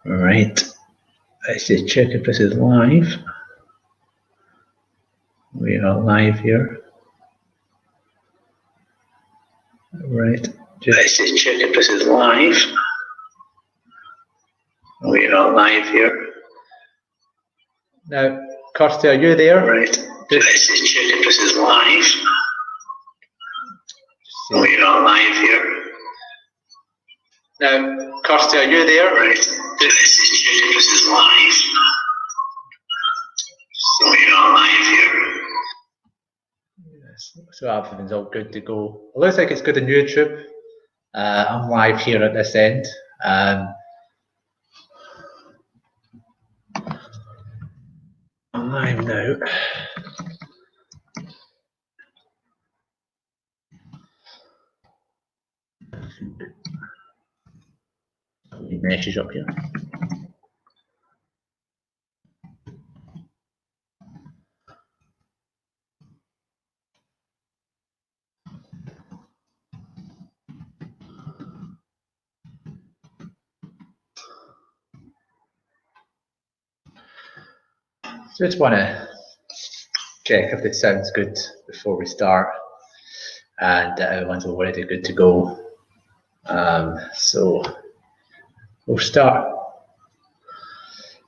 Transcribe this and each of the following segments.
Right, let's just check if this is live. We are live here. Right, let's just check if this is live. We are live here. Now, Kirsty, are you there? Right, let's just check if this is live. We are live here. Now, Kirsty, are you there? Right, let's just check if this is live. We are live here. Yes, so everything's all good to go. It looks like it's good on YouTube. I'm live here at this end. I'm live now. Message up here. Just want to check if it sounds good before we start, and everyone's already good to go. So we'll start.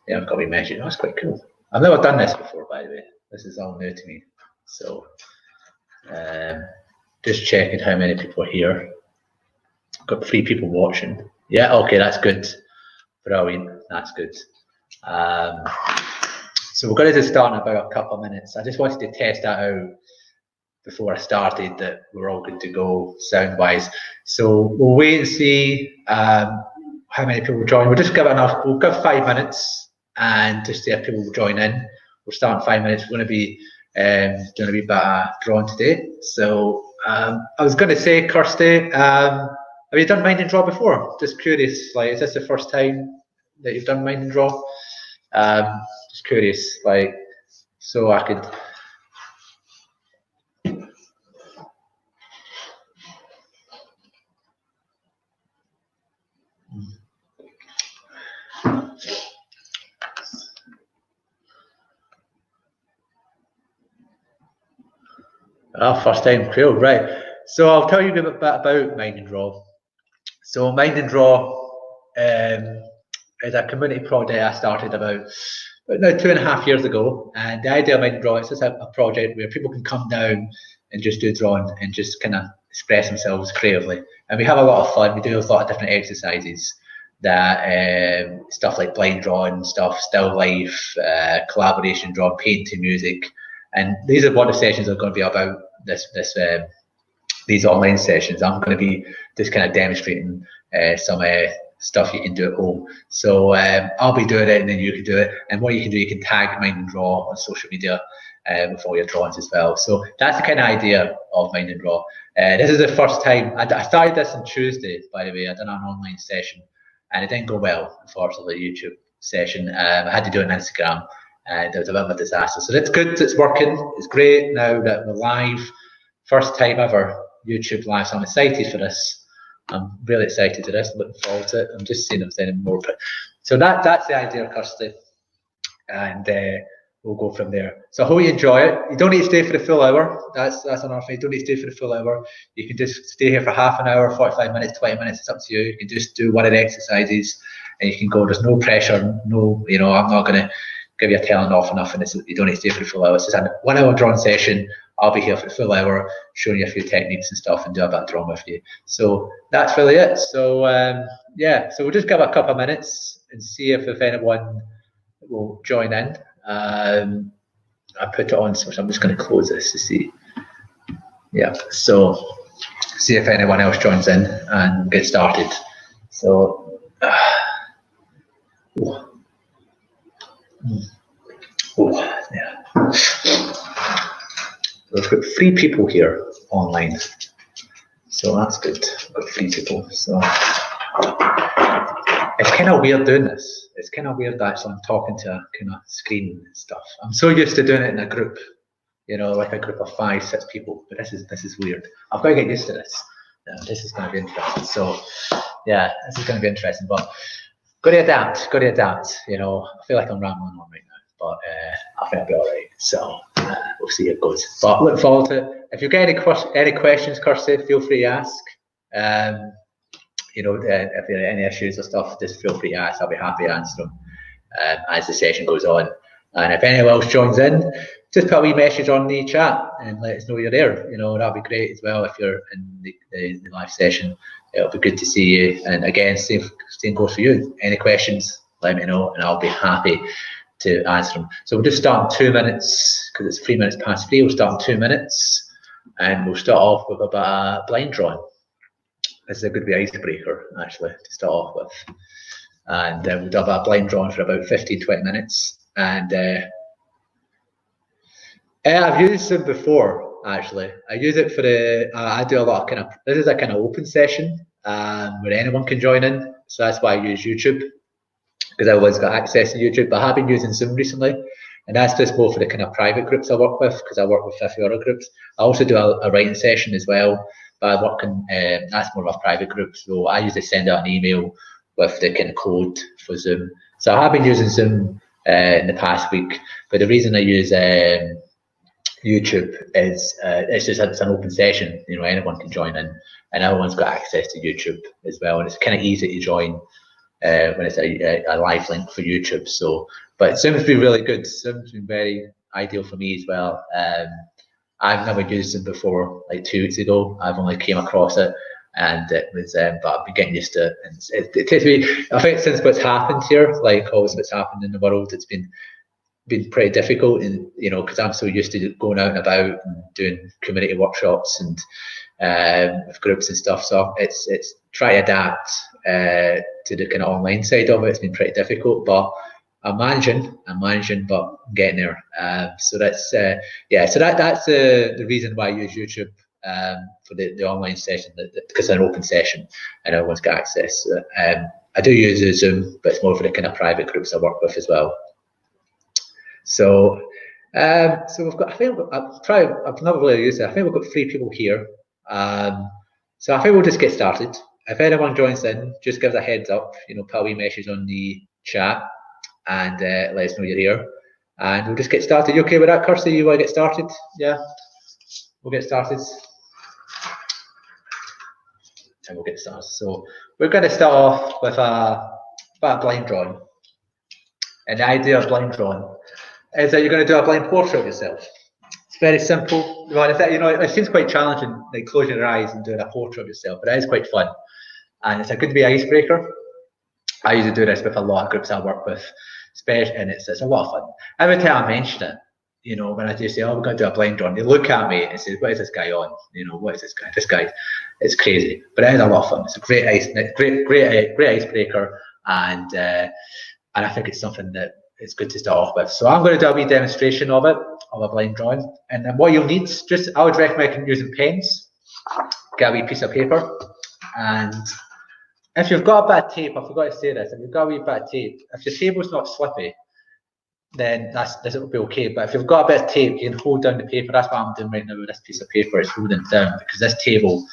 Yeah, I've got my message. That's quite cool. I've never done this before, by the way. This is all new to me. So just checking how many people are here. I've got 3 people watching. Yeah, okay, that's good. Brilliant, that's good. So we're going to just start in about a couple of minutes. I just wanted to test that out before I started, that we're all good to go sound-wise. So we'll wait and see how many people will join. We'll just give it enough. We'll give 5 minutes and just see if people will join in. We'll start in 5 minutes. We're going to be doing a wee bit of drawing today. So I was going to say, Kirsty, have you done Mind and Draw before? Just curious, like, is this the first time that you've done Mind and Draw? Just curious, like, so I could. First time, cool, right. So I'll tell you a bit about Mind and Draw. So Mind and Draw is a community project I started about now 2.5 years ago. And the idea of Mind and Draw is just a project where people can come down and just do drawing and just kind of express themselves creatively. And we have a lot of fun. We do a lot of different exercises, that stuff like blind drawing stuff, still life, collaboration drawing, painting, music. And these are what the sessions are going to be about. These online sessions, I'm going to be just kind of demonstrating some stuff you can do at home. So I'll be doing it, and then you can do it. And what you can do, you can tag Mind and Draw on social media with all your drawings as well. So that's the kind of idea of Mind and Draw. This is the first time. I started this on Tuesday, by the way. I done an online session, and it didn't go well, unfortunately. YouTube session. I had to do it on Instagram. And it was a bit of a disaster. So that's good, it's working, it's great now that we're live. First time ever YouTube live, so I'm excited for this. I'm really excited for this, looking forward to it. I'm just seeing if there's any more. So that's the idea, Kirsty. And we'll go from there. So I hope you enjoy it. You don't need to stay for the full hour. That's another thing. You don't need to stay for the full hour. You can just stay here for half an hour, 45 minutes, 20 minutes, it's up to you. You can just do one of the exercises and you can go. There's no pressure, no, I'm not gonna give you a telling off enough, and you don't need to stay for the full hour. It's just a 1 hour drawing session. I'll be here for the full hour, showing you a few techniques and stuff, and do a bit of drawing with you. So that's really it. So yeah, so we'll just give it a couple of minutes and see if anyone will join in. I put it on, so I'm just going to close this to see. Yeah, so see if anyone else joins in and get started. So. Yeah. We've got 3 people here online, so that's good. We've got 3 people. So it's kind of weird doing this. It's kind of weird actually. I'm talking to a kind of screen and stuff. I'm so used to doing it in a group, like a group of 5, 6 people. But this is weird. I've got to get used to this. This is going to be interesting. So yeah, this is going to be interesting. But got to adapt. You know, I feel like I'm rambling on right now, but I think I'll be all right. So we'll see how it goes. But look forward to it. If you get any questions, Kirsty, feel free to ask. You know, if there are any issues or stuff, just feel free to ask. I'll be happy to answer them as the session goes on. And if anyone else joins in, just put a wee message on the chat and let us know you're there. You know, that'd be great as well if you're in the live session. It'll be good to see you. And again, same goes for you. Any questions, let me know, and I'll be happy to answer them. So we'll just start in 2 minutes because it's 3 minutes past 3. We'll start in 2 minutes, and we'll start off with a blind drawing. This is a good icebreaker actually to start off with, and we'll do a blind drawing for about 15-20 minutes. And I've used them before actually. I use it for I do a lot of this is a kind of open session where anyone can join in. So that's why I use YouTube, because I always got access to YouTube. But I have been using Zoom recently, and that's just more for the kind of private groups I work with, because I work with 50 other groups. I also do a writing session as well, but I work in that's more of a private group. So I usually send out an email with the kind of code for Zoom. So I have been using Zoom in the past week, but the reason I use YouTube is it's an open session. You know, anyone can join in, and everyone's got access to YouTube as well, and it's kind of easy to join when it's a live link for YouTube. So, but Zoom's been really good. Zoom's been very ideal for me as well. I've never used it before. Like 2 weeks ago, I've only came across it, and it was. But I've been getting used to it. And it takes me. I think since what's happened here, like always what's happened in the world, it's been pretty difficult, and you know, because I'm so used to going out and about and doing community workshops and with groups and stuff. So it's try to adapt to the kind of online side of it. It's been pretty difficult, but I'm managing, but I'm getting there. So that's yeah. So that's the reason why I use YouTube for the online session, because it's an open session and everyone's got access. I do use Zoom, but it's more for the kind of private groups I work with as well. So, so we've got. I've never really used it. I think we've got 3 people here. So I think we'll just get started. If anyone joins in, just give us a heads up. You know, put a wee message on the chat and let us know you're here. And we'll just get started. You okay with that, Kirsty? You want to get started? Yeah, we'll get started. And we'll get started. So we're going to start off with a blind drawing. And the idea of blind drawing is that you're going to do a blind portrait of yourself. It's very simple. You know, it seems quite challenging, like closing your eyes and doing a portrait of yourself, but it is quite fun. And it's a good wee icebreaker. I usually do this with a lot of groups I work with, and it's a lot of fun. Every time I mention it, you know, when I do say, oh, we're going to do a blind drawing, they look at me and say, what is this guy on? You know, what is this guy? This guy, it's crazy, but it is a lot of fun. It's a great icebreaker, and I think it's something that it's good to start off with. So I'm going to do a wee demonstration of it, of a blind drawing. And then what you'll need, I would recommend using pens. Get a wee piece of paper. And if you've got a bit of tape, I forgot to say this, if you've got a wee bit of tape, if your table's not slippy, then this will be okay. But if you've got a bit of tape, you can hold down the paper. That's what I'm doing right now with this piece of paper. It's holding it down because this table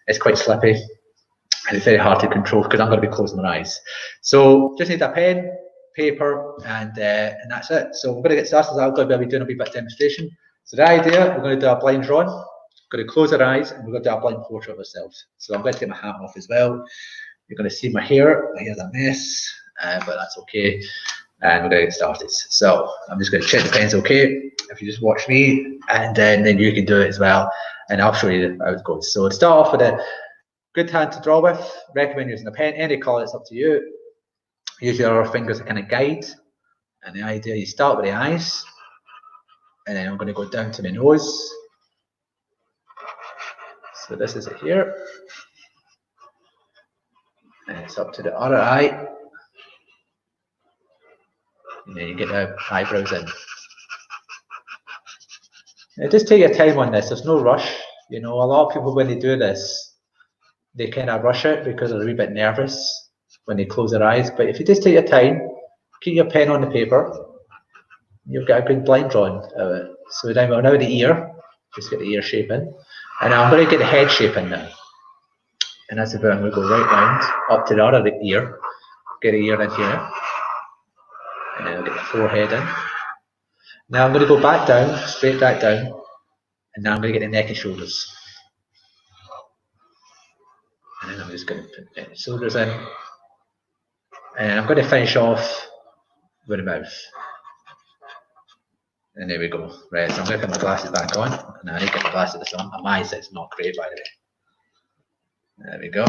is quite slippy and it's very hard to control because I'm going to be closing my eyes. So just need a pen, paper, and that's it. So we're going to get started. I'm going to be doing a wee bit of demonstration. So the idea, we're going to do a blind drawing. We're going to close our eyes and we're going to do a blind portrait of ourselves. So I'm going to take my hat off as well. You're going to see my hair. My hair's a mess, but that's okay. And we're going to get started. So I'm just going to check the pen's okay. If you just watch me, and then you can do it as well. And I'll show you how it goes. So to start off with a good hand to draw with, recommend using a pen, any colour, it's up to you. Use your fingers as a kind of guide. And the idea, you start with the eyes, and then I'm going to go down to my nose. So this is it here. And it's up to the other eye. And then you get the eyebrows in. Now just take your time on this, there's no rush. You know, a lot of people when they do this, they kind of rush it because they're a wee bit nervous when they close their eyes. But if you just take your time, keep your pen on the paper, you've got a good blind drawing of it. So now the ear, just get the ear shape in. And now I'm going to get the head shape in now. And that's about, I'm going to go right round up to the other ear. get the ear in here, and then I'll get the forehead in. Now I'm going to go back down, straight back down, and now I'm going to get the neck and shoulders. And then I'm just going to put the shoulders in, and I'm going to finish off with the mouth. And there we go. Right, so I'm going to put my glasses back on, and I need to get my glasses on. My eyesight's not great, by the way. There we go.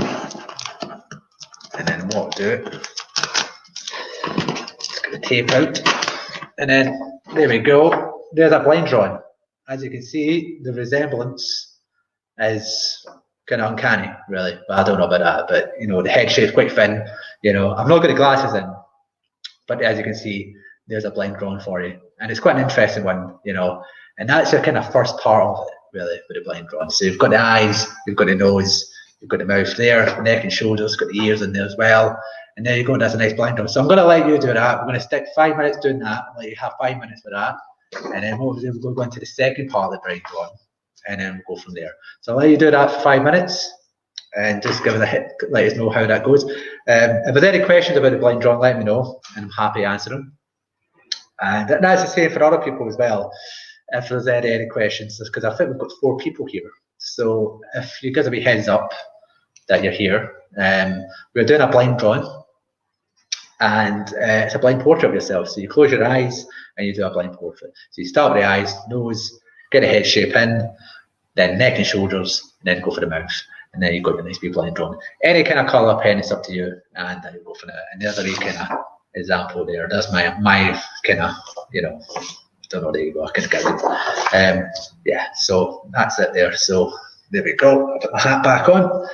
And then what I'll do, just get the tape out, and then there we go. There's a blind drawing. As you can see, the resemblance is kind of uncanny, really. But I don't know about that. But you know, the head shape's quite thin. You know, I've not got the glasses in, but as you can see, there's a blind drawing for you, and it's quite an interesting one. You know, and that's the kind of first part of it, really, with the blind drawing. So you've got the eyes, you've got the nose, you've got the mouth there, neck and shoulders, got the ears in there as well. And there you go, that's a nice blind drawing. So I'm going to let you do that. We're going to stick 5 minutes doing that, let you have 5 minutes for that. And then what we'll do, we'll go into the second part of the blind drawing, and then we'll go from there. So I'll let you do that for 5 minutes, and just give us a hit, let us know how that goes. If there's any questions about the blind drawing, let me know, and I'm happy to answer them. And that's the same for other people as well. If there's any questions, because I think we've got 4 people here. So if you give a wee heads up that you're here, we're doing a blind drawing, and it's a blind portrait of yourself. So you close your eyes and you do a blind portrait. So you start with the eyes, nose, get a head shape in, then neck and shoulders, and then go for the mouth. And then you've got the nice big blind drawing. Any kind of colour pen, it's up to you, and then you go for it. And there's a wee kind of example there. That's my kind of, you know, don't know, there you go, I can get it. Yeah, so that's it there. So there we go. I'll put my hat back on,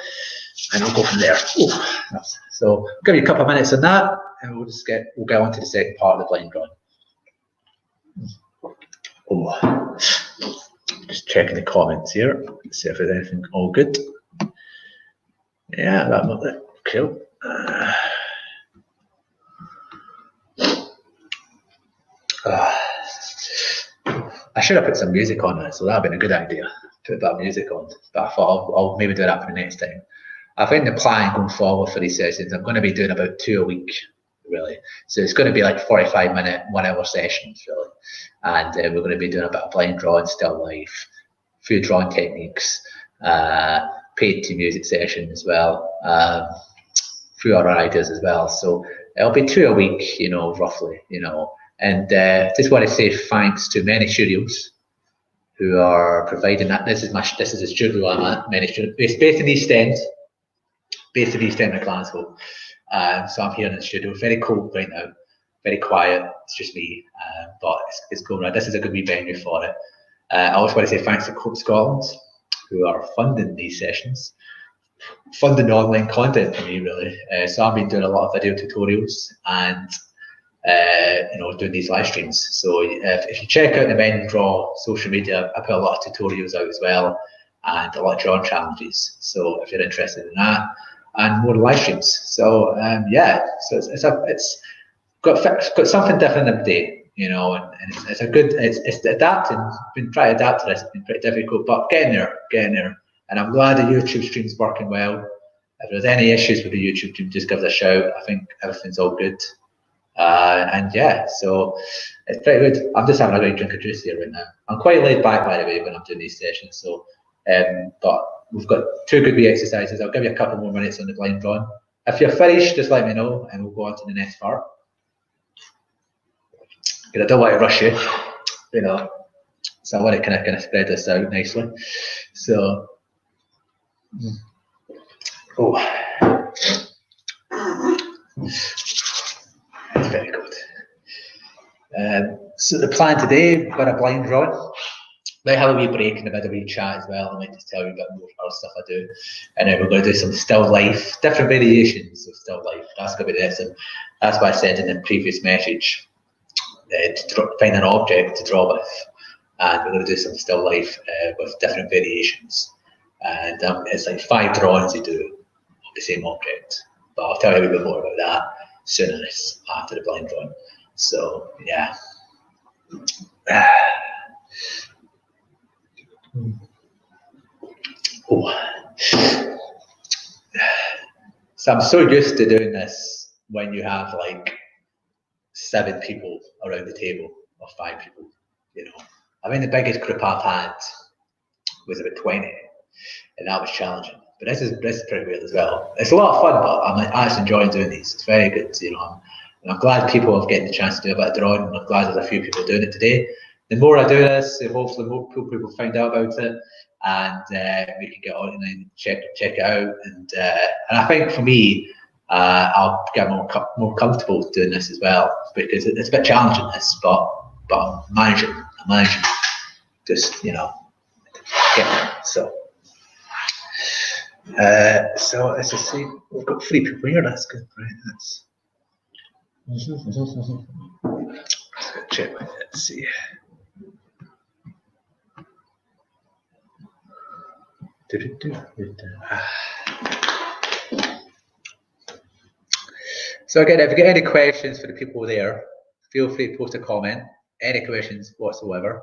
and I'll go from there. Ooh, so I'll give you a couple of minutes on that, and we'll get on to the second part of the blind drawing. Oh, just checking the comments here, see if there's anything all good. Yeah, that's it. Cool. I should have put some music on it, so that would have been a good idea. Put that music on, but I thought I'll maybe do that for the next time. I think the plan going forward for these sessions, I'm going to be doing about 2 a week, really. So it's going to be like 45-minute, 1 hour sessions, really. And we're going to be doing a bit of blind drawing, still life, few drawing techniques, paid to music session as well, few other ideas as well. So it'll be 2 a week, you know, roughly, you know. And just want to say thanks to Many Studios, who are providing that. This is the studio I'm at, Many Studios. It's based in East End of Glasgow. So I'm here in the studio. Very cold right now, very quiet. It's just me, but it's going right. This is a good wee venue for it. I also want to say thanks to Cope Scotland, who are funding these sessions, funding online content for me, really. So I've been doing a lot of video tutorials and you know, doing these live streams. So if you check out the Men Draw social media, I put a lot of tutorials out as well, and a lot of drawing challenges. So if you're interested in that, and more live streams. So yeah, so it's got something different every day, you know, and it's a good, it's adapting. Been trying to adapt to this. It's been pretty difficult, but getting there. And I'm glad the YouTube stream's working well. If there's any issues with the YouTube stream, just give us a shout. I think everything's all good. And yeah, so it's pretty good. I'm just having a great drink of juice here right now. I'm quite laid back, by the way, when I'm doing these sessions. So, but we've got 2 good wee exercises. I'll give you a couple more minutes on the blind drawing. If you're finished, just let me know, and we'll go on to the next part. Because I don't want to rush you, you know. So I want to kind of spread this out nicely. So, very good. So the plan today, we've got a blind drawing. Might have a wee break in the middle of a wee chat as well. I might just tell you a bit more other stuff I do. And then we're going to do some still life, different variations of still life. That's going to be this. And that's what I said in the previous message, to find an object to draw with. And we're going to do some still life with different variations. And it's like 5 drawings you do of the same object. But I'll tell you a little bit more about that soon as after the blind drawing. So yeah. So I'm so used to doing this when you have like 7 people around the table or 5 people. You know, I mean, the biggest group I've had was about 20, and that was challenging. But this is pretty good as well. It's a lot of fun, but I'm actually enjoying doing these. It's very good, you know. And I'm glad people have getting the chance to do a bit of drawing, and I'm glad there's a few people doing it today. The more I do this, hopefully more people find out about it, and we can get on and check it out. And I think for me, I'll get more comfortable doing this as well, because it's a bit challenging this, but I'm managing. Just, you know, so. So as you see, we've got 3 people here. That's good, right? That's. Let's check. Let's see. So again, if you get any questions for the people there, feel free to post a comment. Any questions whatsoever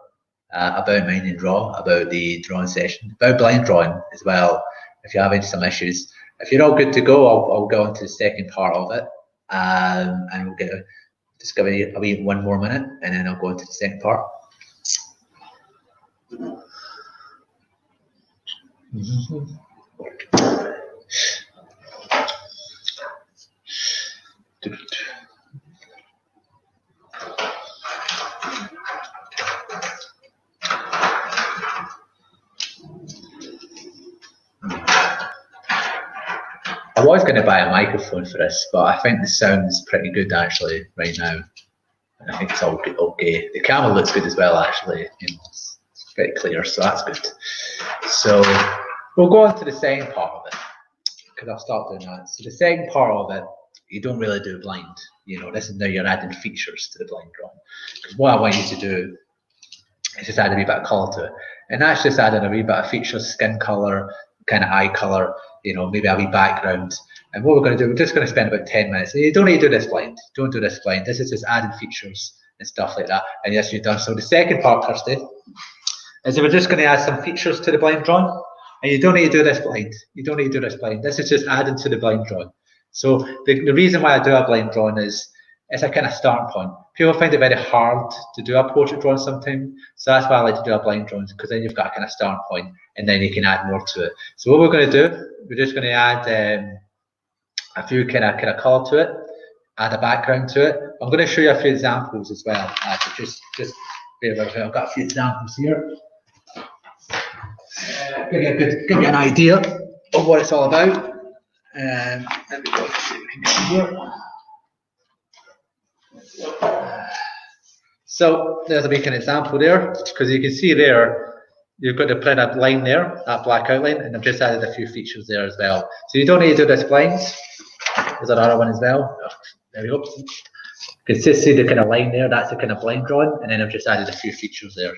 about Mind and Draw, about the drawing session, about blind drawing as well. If you're having some issues, if you're all good to go, I'll go on to the second part of it, and we'll just give it one more minute, and then I'll go on to the second part. I was going to buy a microphone for this, but I think the sound's pretty good actually right now. And I think it's all good, okay. The camera looks good as well actually. You know, it's pretty clear, so that's good. So we'll go on to the second part of it, because I'll start doing that. So the second part of it, you don't really do blind. You know, this is now you're adding features to the blind drawing. Because what I want you to do is just add a wee bit of colour to it. And that's just adding a wee bit of features, skin colour, kind of eye colour, you know, maybe a wee background. And what we're going to do, we're just going to spend about 10 minutes. You don't need to do this blind. Don't do this blind. This is just adding features and stuff like that. And yes, you're done. So the second part, Kirsty, is that we're just going to add some features to the blind drawing. And you don't need to do this blind. You don't need to do this blind. This is just adding to the blind drawing. So the reason why I do a blind drawing is it's a kind of starting point. People find it very hard to do a portrait drawing sometimes. So that's why I like to do a blind drawing, because then you've got a kind of starting point and then you can add more to it. So what we're going to do, we're just going to add a few kind of colour to it, add a background to it. I'm going to show you a few examples as well. Just bear with me. I've got a few examples here. Give you an idea of what it's all about. Let me go see if we can get more. So there's a big example there, because you can see there, you've got to print a line there, that black outline, and I've just added a few features there as well. So you don't need to do this blind. There's another one as well. There we go. You can just see the kind of line there, that's the kind of blind drawing, and then I've just added a few features there.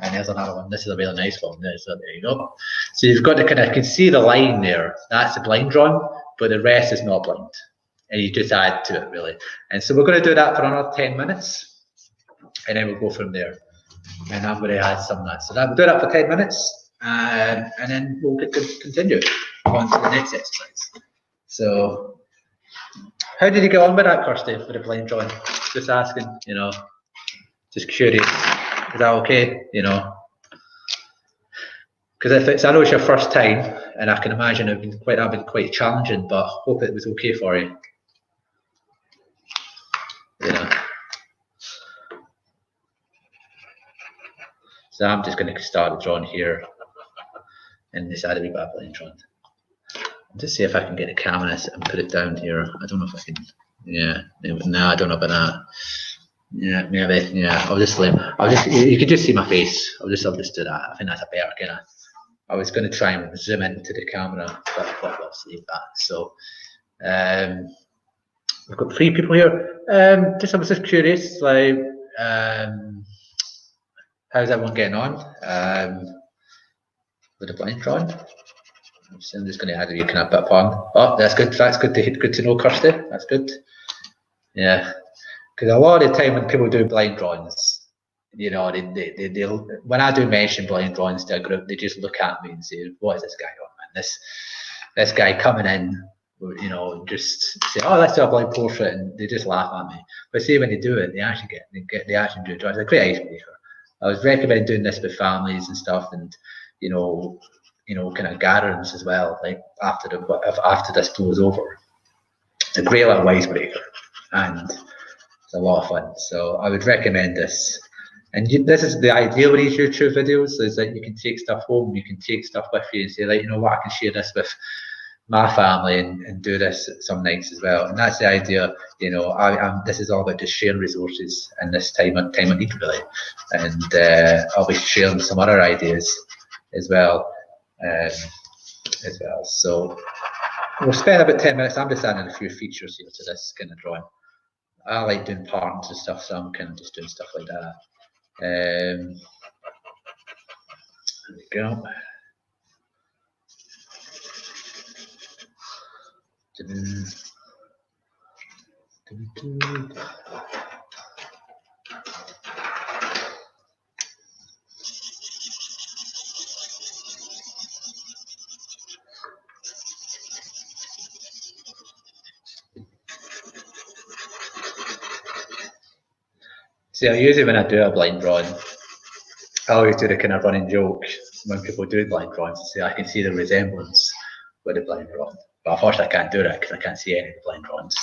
And there's another one. This is a really nice one. So there you go. So you've got to kind of, you can see the line there. That's the blind drawing, but the rest is not blind. And you just add to it really. And so we're going to do that for another 10 minutes, and then we'll go from there. And I'm going to add some of that. So we'll do that for 10 minutes, and then we'll continue on to the next exercise. So, how did you get on with that, Kirsty, for the blind drawing? Just asking, you know, just curious. Is that okay? You know, because I know it's your first time, and I can imagine it's been quite challenging, but I hope it was okay for you. You know. So I'm just going to start the drawing here, and just add a wee bit of blind drawing. Just see if I can get the camera and put it down here. I don't know if I can. Yeah, no, I don't know about that. Yeah, maybe. Yeah, you can just see my face. I'll just do that. I think that's a better kind of. I was going to try and zoom into the camera, but I thought let's leave that. So, we've got 3 people here. I was just curious, like, how's everyone getting on with the blind drawing? So I'm just going to add a wee kind of bit on. Oh, that's good. That's good to know, Kirsty. That's good. Yeah, because a lot of the time when people do blind drawings, you know, they'll when I do mention blind drawings to a group, they just look at me and say, "What is this guy on, man? This guy coming in you know, just say, oh, let's do a blind portrait, and they just laugh at me. But see, when they do it, they actually enjoy it. It's a great icebreaker. I was recommending doing this with families and stuff, and you know, kind of gatherings as well, like after this blows over. It's a great little icebreaker, and it's a lot of fun. So I would recommend this. And this is the ideal with these YouTube videos, is that you can take stuff home, you can take stuff with you and say, like, you know what, I can share this with my family and do this some nights as well. And that's the idea, you know, this is all about just sharing resources in this time of need, really. And I'll be sharing some other ideas as well. So we'll spend about 10 minutes. I'm just adding a few features here to this kind of drawing. I like doing patterns and stuff, so I'm kind of just doing stuff like that. There we go. See, usually when I do a blind drawing, I always do the kind of running joke when people do blind drawings and say, I can see the resemblance with the blind drawing. But unfortunately, I can't do that because I can't see any of the blind drawings.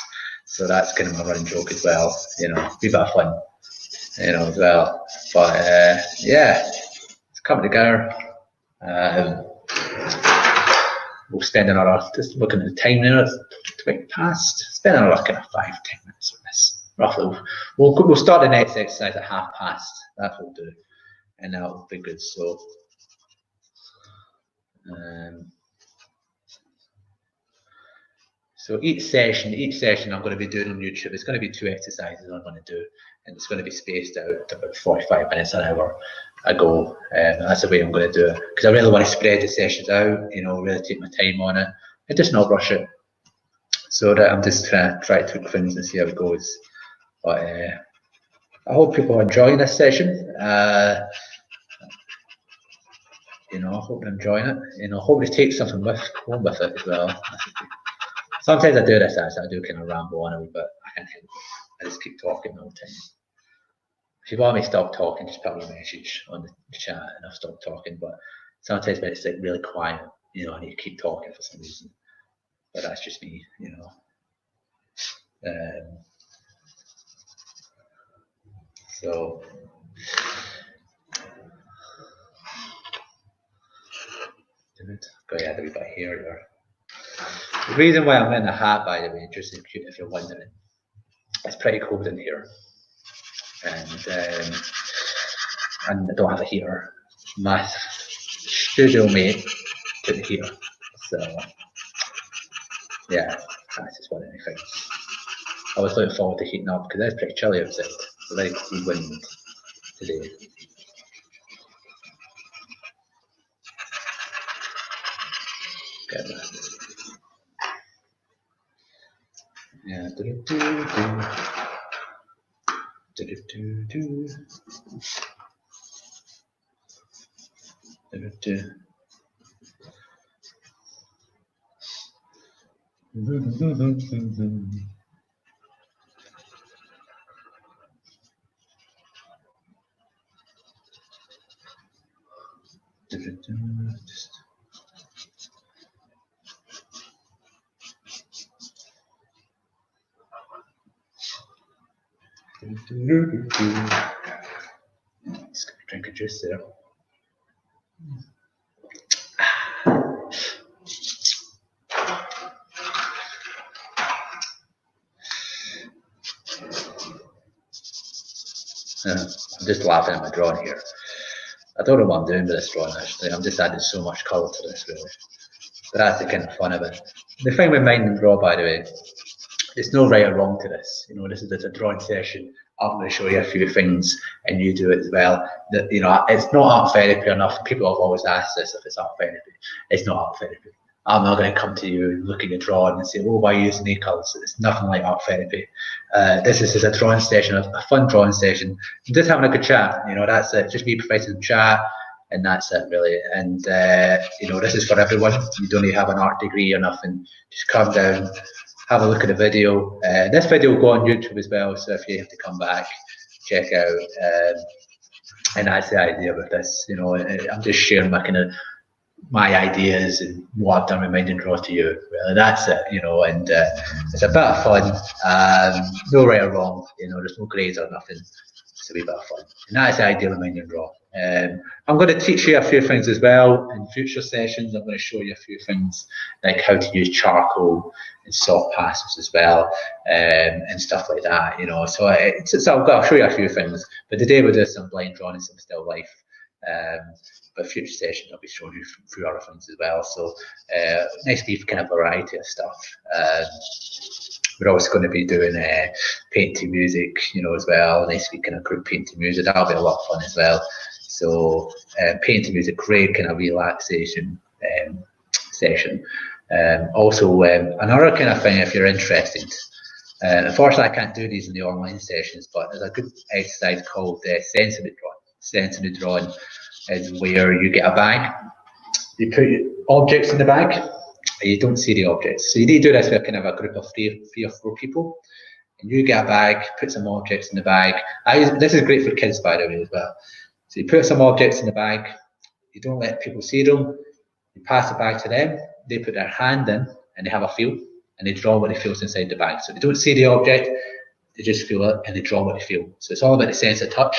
So that's kind of my running joke as well, you know, be a bit of fun, you know, as well. But yeah, it's coming together. We'll spend another, just looking at the time there, it's 20 past, spend another kind of 5-10 minutes on this. Roughly, we'll start the next exercise at past. That's what we'll do, and that'll be good. So each session I'm going to be doing on YouTube. It's going to be 2 exercises I'm going to do, and it's going to be spaced out about 45 minutes, an hour ago. That's the way I'm going to do it, because I really want to spread the sessions out. You know, really take my time on it and just not rush it. So that I'm just trying to tweak things and see how it goes. But I hope people are enjoying this session. You know, I hope they're enjoying it. You know, I hope they take something home with it as well. Sometimes I do this, actually. I do kind of ramble on a wee bit. I can't help it. I just keep talking all the time. If you want me to stop talking, just put me a message on the chat and I'll stop talking. But sometimes when it's like really quiet, you know, I need to keep talking for some reason. But that's just me, you know. So go ahead a wee bit here. The reason why I'm in a hat, by the way, just if you're wondering, it's pretty cold in here, and I don't have a heater. My studio mate put the heater, so yeah, that's just one of the things. I was looking forward to heating up because it's pretty chilly outside. It's very cool wind today. Get that. Yeah. Just gonna drink a juice there. I'm just laughing at my drawing here. I don't know what I'm doing with this drawing, actually. I'm just adding so much colour to this, really. But that's the kind of fun of it. The thing with Mind and Draw, by the way, there's no right or wrong to this. You know, this is a drawing session. I'm going to show you a few things, and you do it as well. That, you know, it's not art therapy enough. People have always asked this if it's art therapy. It's not art therapy. I'm not going to come to you and look at your drawing and say, "Oh, why are you using these colours?" It's nothing like art therapy. This is just a drawing session, a fun drawing session, just having a good chat. You know, that's it. Just me providing some chat, and that's it really. And you know, this is for everyone. You don't need to have an art degree or nothing. Just come down, have a look at the video. This video will go on YouTube as well, so if you have to come back, check out. And that's the idea with this. You know, I'm just sharing my ideas and what I've done with Mind and Draw to you. Really, that's it. You know, and it's a bit of fun. No right or wrong. You know, there's no grades or nothing. It's a wee bit of fun, and that's the idea of Mind and Draw. I'm going to teach you a few things as well in future sessions. I'm going to show you a few things like how to use charcoal and soft passes as well, and stuff like that. You know, so I'll show you a few things. But today we'll do some blind drawing and some still life. But future sessions I'll be showing you through other things as well. So nice to kind of variety of stuff. We're also going to be doing paint to music, you know, as well. Nice to be kind of group paint to music. That'll be a lot of fun as well. So paint to music, great kind of relaxation session. Also, another kind of thing, if you're interested. Unfortunately, I can't do these in the online sessions, but there's a good exercise called sensory drawing. Sensory drawing is where you get a bag, you put objects in the bag, and you don't see the objects. So you need to do this with kind of a group of three or four people, and you get a bag, put some objects in the bag. This is great for kids, by the way, as well. So you put some objects in the bag, you don't let people see them, you pass the bag to them, they put their hand in, and they have a feel, and they draw what they feel inside the bag. So they don't see the object, they just feel it, and they draw what they feel. So it's all about the sense of touch.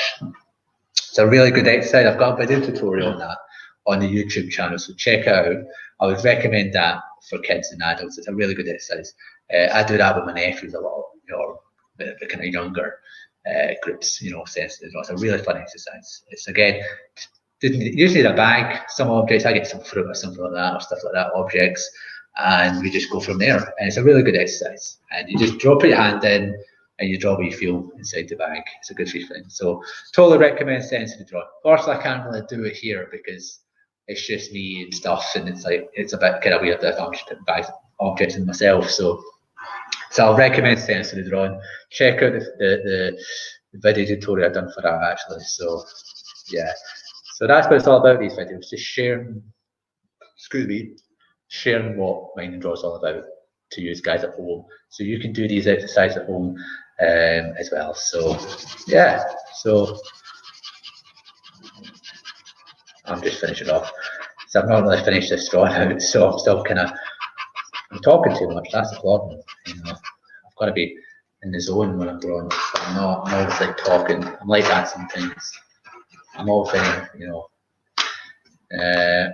It's a really good exercise. I've got a video tutorial on that on the YouTube channel, so check it out. I would recommend that for kids and adults. It's a really good exercise. I do that with my nephews a lot, you know, the kind of younger groups, you know, sensitive. It's a really fun exercise. It's again, usually a bag, some objects. I get some fruit or something like that, or stuff like that, objects, and we just go from there. And it's a really good exercise. And you just put your hand in, and you draw what you feel inside the bag. It's a good free thing. So totally recommend sensory drawing. Of course, I can't really do it here because it's just me and stuff, and it's a bit kind of weird if I'm just putting bags objects in myself. So I'll recommend sensory drawing. Check out the video tutorial I've done for that actually. So yeah, so that's what it's all about, these videos, just sharing, sharing what Mind and Draw is all about to you guys at home, so you can do these exercises at home as well. So yeah, so I'm just finishing off. So I've not really finished this drawing out, so I'm still I'm talking too much. That's the problem. You know, I've got to be in the zone when I'm drawing. I'm always like talking. I'm like that sometimes. I'm always thinking, you know.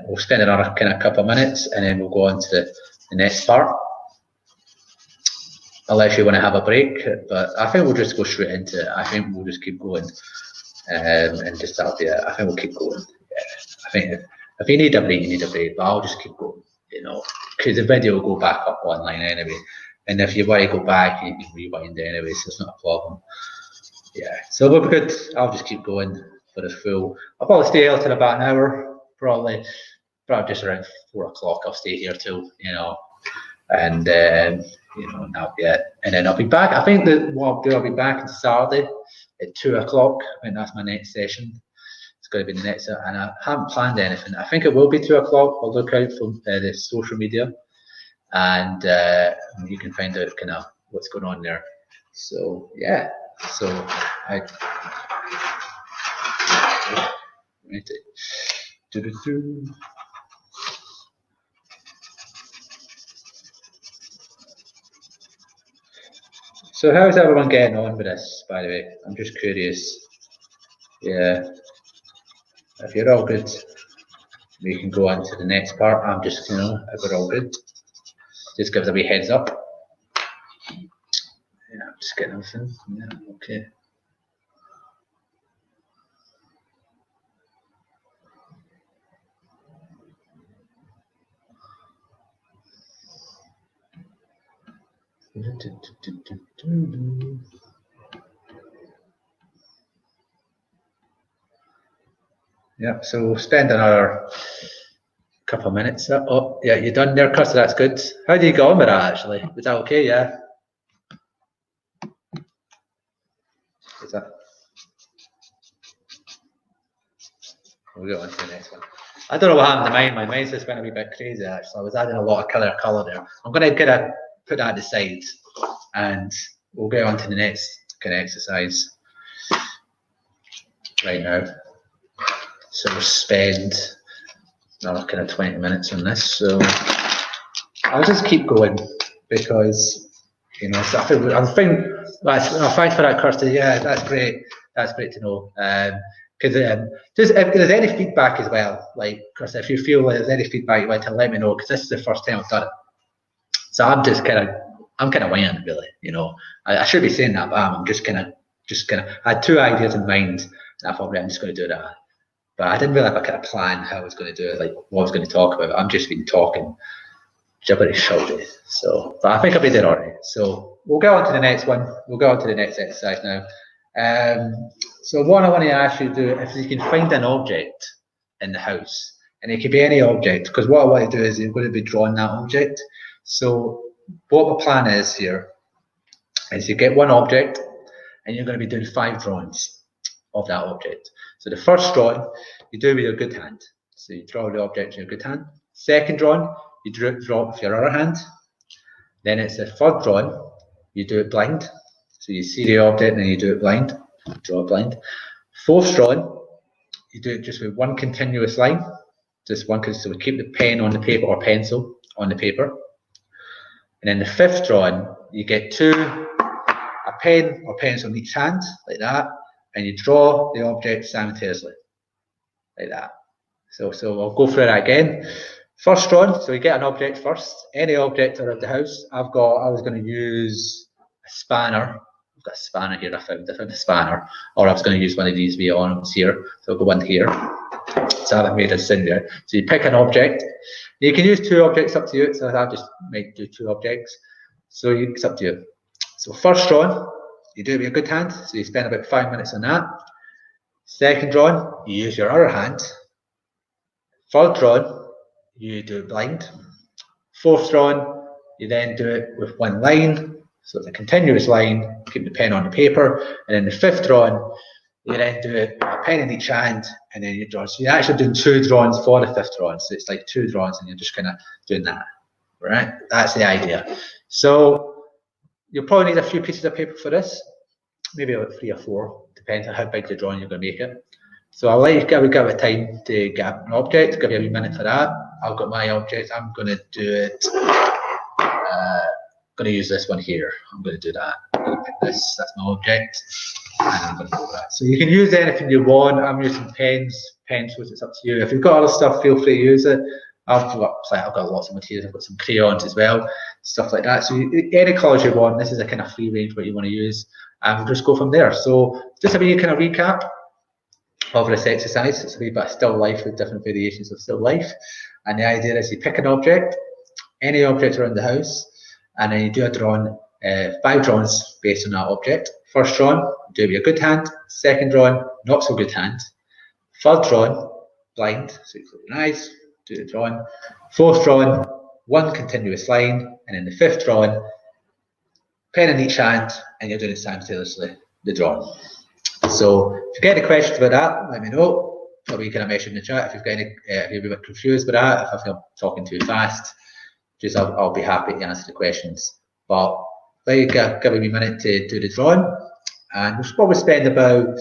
We'll spend another kind of couple of minutes, and then we'll go on to the next part. Unless you want to have a break, but I think we'll just go straight into it. I think we'll just keep going, and just that'll be it. I think we'll keep going. Yeah. I think if you need a break, you need a break, but I'll just keep going, you know, because the video will go back up online anyway. And if you want to go back, you can rewind anyway, so it's not a problem. Yeah, so we'll be good. I'll just keep going for the full. I'll probably stay here till about an hour, probably just around 4 o'clock. I'll stay here till, you know, and you know, and that'll be it. And then I'll be back. I think that what I'll do, I'll be back on Saturday at 2 o'clock. I think that's my next session. It's going to be the next, and I haven't planned anything. I think it will be 2 o'clock. I'll look out for the social media, and you can find out kind of what's going on there. So yeah, so So how's everyone getting on with this, by the way? I'm just curious. Yeah, if you're all good, we can go on to the next part. I'm just, you know, if we're all good, just give us a wee heads up. Yeah, I'm just getting everything. Yeah, okay. Yeah, so we'll spend another couple of minutes. Oh, yeah, you're done there, Chris. That's good. How do you go on with that, actually? Was that okay? Yeah. Is that? We'll go on to the next one. I don't know what happened to mine. My mind's just went a wee bit crazy actually. I was adding a lot of colour there. I'm going to kind of put that aside and we'll get on to the next kind of exercise right now. So we'll spend another kind of 20 minutes on this. So I'll just keep going because, you know, so thanks for that, Kirsty. Yeah, that's great. That's great to know. Because just if there's any feedback as well, like Kirsty, if you feel like there's any feedback you'd like to let me know, because this is the first time I've done it. So I'm kind of winging, really. You know, I should be saying that, but I'm just kind of. I had two ideas in mind, and I thought, right, I'm just going to do that. But I didn't really have a kind of plan how I was going to do it, like what I was going to talk about. I'm just been talking gibberish all day. So, but I think I'll be doing all right. So we'll go on to the next one. We'll go on to the next exercise now. So what I want to ask you to do, if you can find an object in the house, and it could be any object, because what I want to do is you're going to be drawing that object. So what the plan is here is you get one object, and you're going to be doing 5 drawings of that object. So the first drawing you do with your good hand. So you draw the object with your good hand. Second drawing you draw with your other hand. Then it's the third drawing you do it blind. So you see the object and then you do it blind. Draw it blind. Fourth drawing you do it just with one continuous line. Just one, so we keep the pen on the paper or pencil on the paper. And then the fifth drawing you get a pen or pencil in each hand, like that, and you draw the object simultaneously, like that. So I'll go through that again. First drawing, so we get an object first, any object around the house. I was going to use a spanner. I've got a spanner here, I found a spanner, or I was going to use one of these wee ornaments here. So I'll go one here. So I haven't made a decision yet. So you pick an object. You can use 2 objects, up to you. So I just might do 2 objects. So it's up to you. So first drawing, you do it with your good hand, so you spend about 5 minutes on that. Second drawing, you use your other hand. Third drawing, you do it blind. Fourth drawing, you then do it with one line, so it's a continuous line, keep the pen on the paper, and then the fifth drawing, you then do it with a pen in each hand, and then you draw. So you're actually doing 2 drawings for the fifth drawing, so it's like 2 drawings, and you're just kind of doing that, right? That's the idea. So you'll probably need a few pieces of paper for this, maybe about 3 or 4, depending on how big the drawing you're going to make it. So I'll let you give a time to get an object, give you a wee minute for that. I've got my object, I'm going to do it, going to use this one here. I'm going to do that. I'm going to pick this, that's my object, and I'm going to do that. So you can use anything you want. I'm using pens, pencils, it's up to you. If you've got other stuff, feel free to use it. I've got lots of materials, I've got some crayons as well, stuff like that. So any colours you want, this is a kind of free range what you want to use, and we'll just go from there. So just a wee kind of recap of this exercise. It's a wee bit of still life with different variations of still life. And the idea is you pick an object, any object around the house, and then you do a drawing, 5 drawings based on that object. First drawing, do it with your good hand. Second drawing, not so good hand. Third drawing, blind, so you close your eyes, do the drawing. Fourth drawing, one continuous line, and then the fifth drawing, pen in each hand, and you're doing it simultaneously, the drawing. So if you get any questions about that, let me know. Or you can message in the chat if you've got any, if you're a bit confused with that, if I feel I'm talking too fast, just I'll be happy to answer the questions. But let you give me a minute to do the drawing, and we'll probably spend about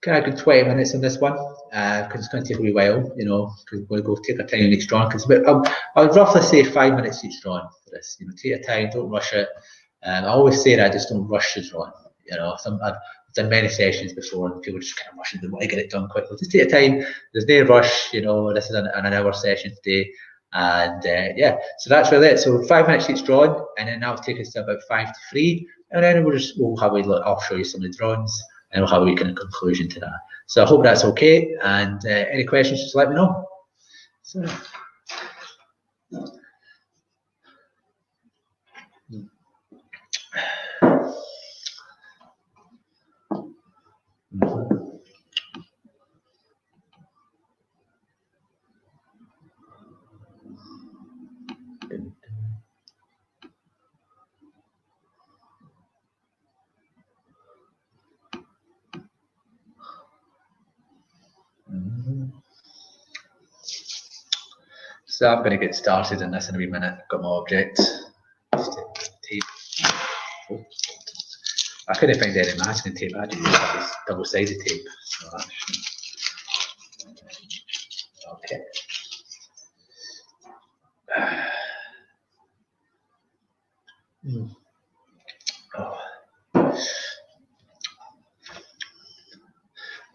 kind of a good 20 minutes on this one, because it's going to take a wee while, you know, because we're going to go take our time in each drawing. Because I would roughly say 5 minutes each drawing for this. You know, take your time, don't rush it. I always say that, just don't rush the drawing. You know, I've done many sessions before, and people just kind of rushing, they want to get it done quickly. Just take your time. There's no rush. You know, this is an hour session today, and yeah, so that's really it. So 5 minutes each drawing, and then that'll take us to about 5 to 3, and then we'll have a look. I'll show you some of the drawings, and we'll have a wee kind of conclusion to that. So I hope that's okay, and any questions, just let me know. So. So I'm going to get started in this in a wee minute. Got my object. Tape. Oh. I couldn't find any masking tape. I had to use this double-sided tape. So okay. Oh.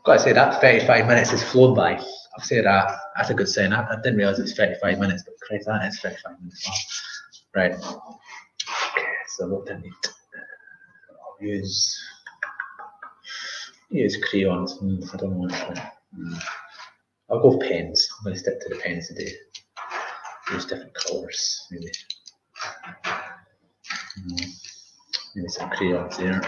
Got to say that 35 minutes has flown by. I'll say that. That's a good sign. I didn't realise it was 35 minutes, but Christ, that is 35 minutes long. Right. Okay, so what do I need? I'll use crayons. I don't know actually. I'll go with pens. I'm going to stick to the pens today. Use different colours, maybe. Maybe some crayons there.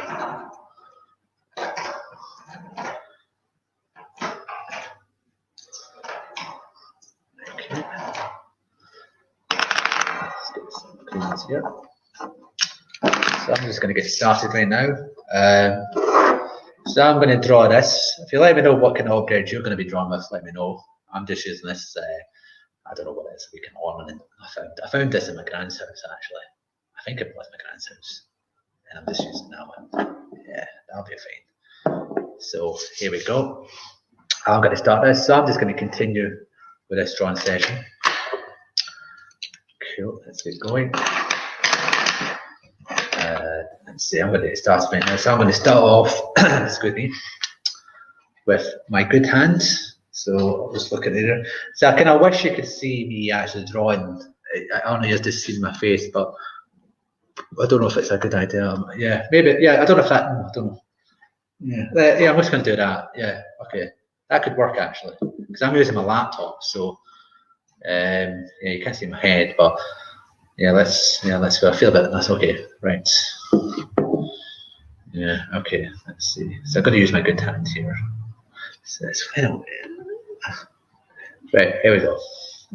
Okay. Let's get some crayons here. So I'm just going to get started right now. So I'm going to draw this. If you let me know what kind of object you're going to be drawing with, let me know. I'm just using this. I don't know what it is. We can ornament. I found this in my grand's house actually. I think it was my grand's house, and I'm just using that one. Yeah, that'll be fine. So here we go. I'm going to start this. So I'm just going to continue with this drawing session. Cool. Let's get going. Let's see, I'm going to get started right now. So I'm going to start off, excuse me, with my good hand. So I'll just look at it there. So I kind of wish you could see me actually drawing. I only just seen my face, but I don't know if it's a good idea. Yeah, maybe. Yeah, I don't know if that. I don't know. Yeah, I'm just going to do that. Yeah, okay, that could work actually because I'm using my laptop. So yeah, you can't see my head, but. Yeah, let's go. I feel a bit. That's okay, right? Yeah, okay. Let's see. So I'm going to use my good hand here. So it's well. Right, here we go.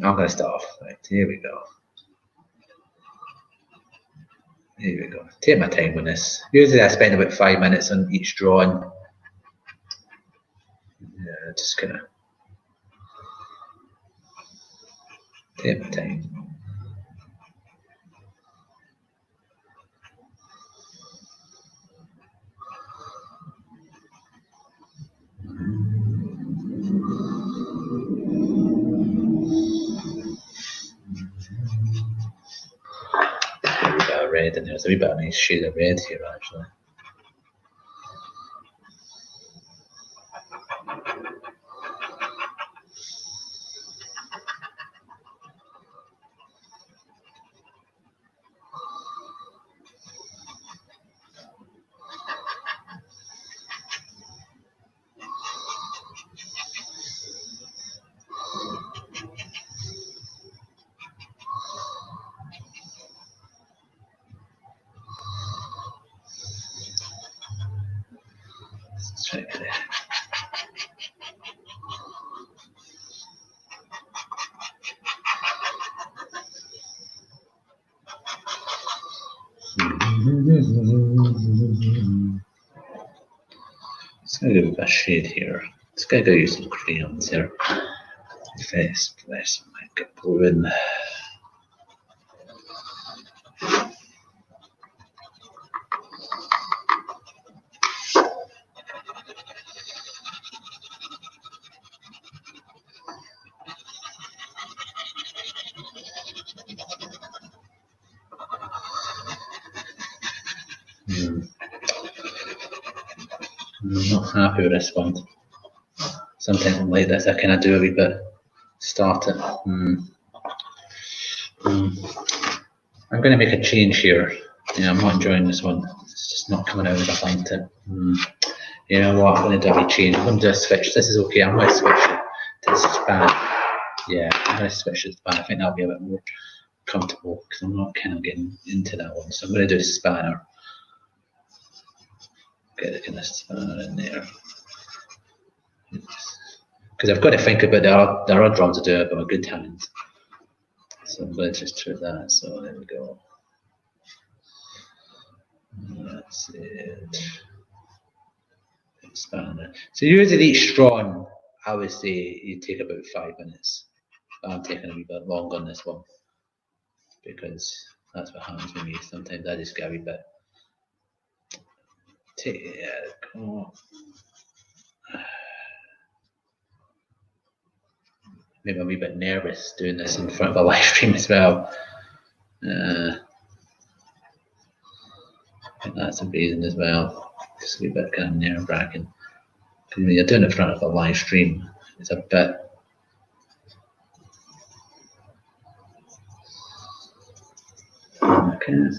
I'm going to start off. Right, here we go. Here we go. Take my time with this. Usually I spend about 5 minutes on each drawing. Yeah, just kind of take my time. A wee bit of red in there. There's a wee bit of a nice shade of red here actually. Let's check there. It's going to give a shade here. It's going to use some crayons here. Face, let's make it blue in. I'm not happy with this one. Sometimes like this, I kind of do a wee bit. Start it. I'm going to make a change here. Yeah, I'm not enjoying this one. It's just not coming out as I want it. You know what? I'm going to do a wee change. I'm going to do a switch. This is okay. I'm going to switch it to the span. Yeah, I'm going to switch it to the span. I think that'll be a bit more comfortable because I'm not kind of getting into that one. So I'm going to do a spanner. Get the spanner in there. Because I've got to think about the other drum to do it, but a good hand. So I'm going to just try that. So there we go. That's it. Spanner. So usually each drawing, I would say you take about 5 minutes. I'm taking a wee bit long on this one because that's what happens with me. Sometimes I just get a wee bit. Maybe I'm a wee bit nervous doing this in front of a live stream as well. I think that's a reason as well. Just a wee bit kind of nerve-wracking. Because when you're doing it in front of a live stream, it's a bit. Okay.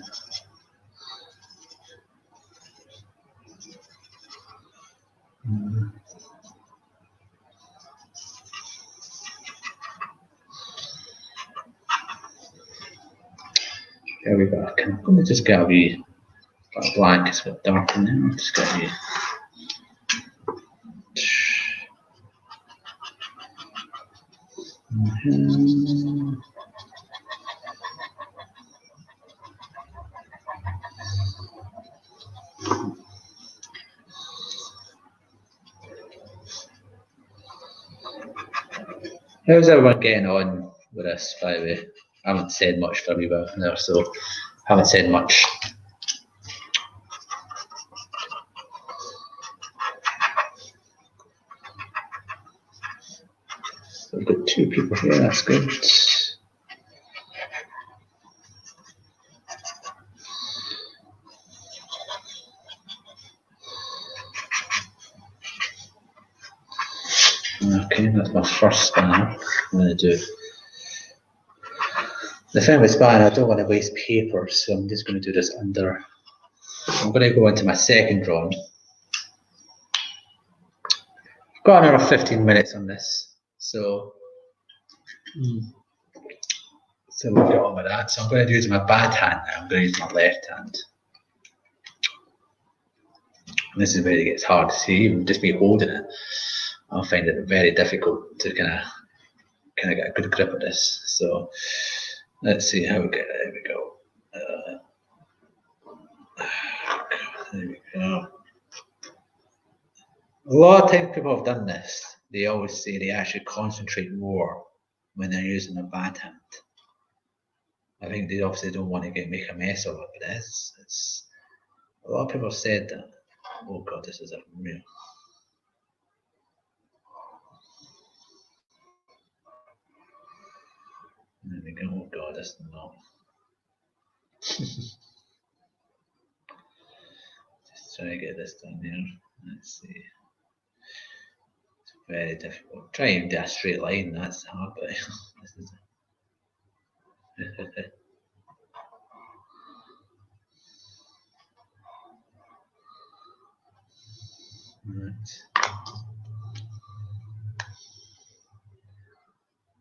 There we go. I'm going to just get a wee black, it's a bit dark in there. Just get a wee. How's everyone getting on with this, by the way? I haven't said much for a wee while there, so I haven't said much. We've got 2 people here, that's good. Okay, that's my first spanner. I'm going to do. The thing with spanner, I don't want to waste paper, so I'm just going to do this under. I'm going to go into my second drawing. I've got another 15 minutes on this, so we'll get on with that. So I'm going to use my bad hand now. I'm going to use my left hand. And this is where it gets hard to see, even just me holding it. I'll find it very difficult to kind of get a good grip of this. So let's see how we get it. There we go. There we go. A lot of times people have done this. They always say they actually concentrate more when they're using a bad hand. I think they obviously don't want to make a mess of it, but it's a lot of people have said that. Oh god, this is a real. There we go. Oh god, this is not. Just try to get this done here. Let's see. It's very difficult. Try and do a straight line, that's hard, but this is right.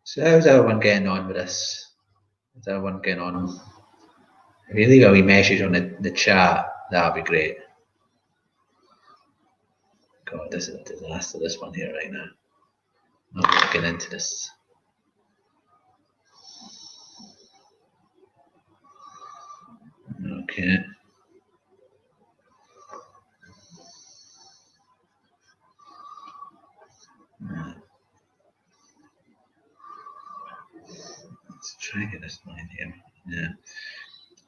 So how's everyone getting on with this? Is everyone getting on? If you leave a wee message on the chat, that would be great. God, this is a disaster, this one here right now. I'm not getting into this. Okay. Let's try to get this line here. Yeah.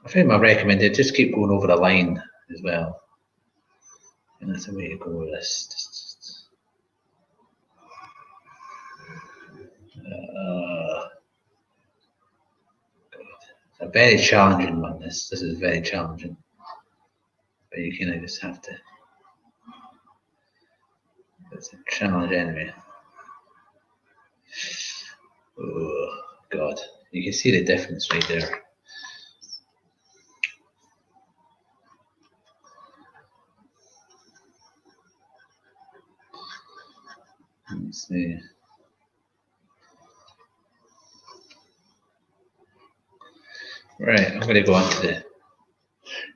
I think I recommended just keep going over the line as well. And that's the way to go with this. It's a very challenging one. This is very challenging. But you kind of just have to. It's a challenge anyway. Oh god, you can see the difference right there. Let's see. Right, I'm going to go on to the.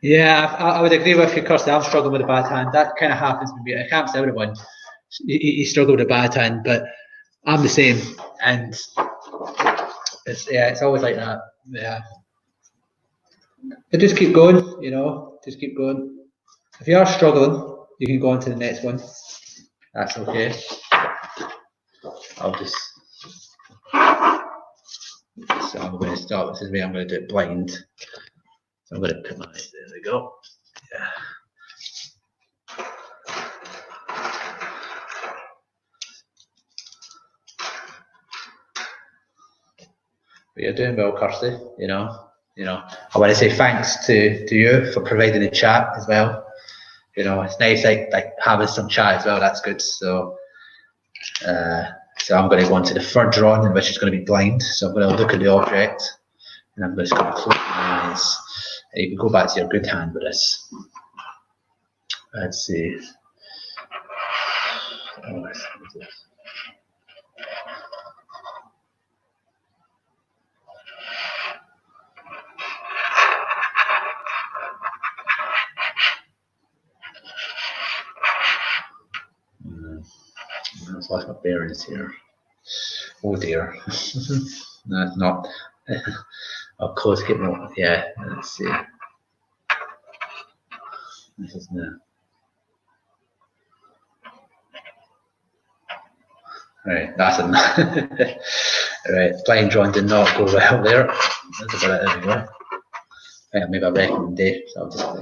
Yeah, I would agree with you, Kirsty. I'm struggling with a bad hand. That kind of happens to me. I can't say everyone. He struggled with a bad hand, but I'm the same. And it's always like that. Yeah. But just keep going, you know. Just keep going. If you are struggling, you can go on to the next one. That's okay. I'll just. So I'm going to start. This is me. I'm going to do it blind. So I'm going to put my. There we go. Yeah. But you're doing well, Kirsty. You know. I want to say thanks to you for providing the chat as well. It's nice like having some chat as well. That's good. So I'm going to go into the third drawing, which is going to be blind. So I'm going to look at the object, and I'm just going to close my eyes. And you can go back to your good hand with this. Let's see. Oh, I've lost my bearings here. Oh dear. No, it's not. I'll close get more. Yeah, let's see. This is now. Right, that's enough. Right, blind drawing did not go well there. That's about it anyway. I think I made a recommendation, so I'll just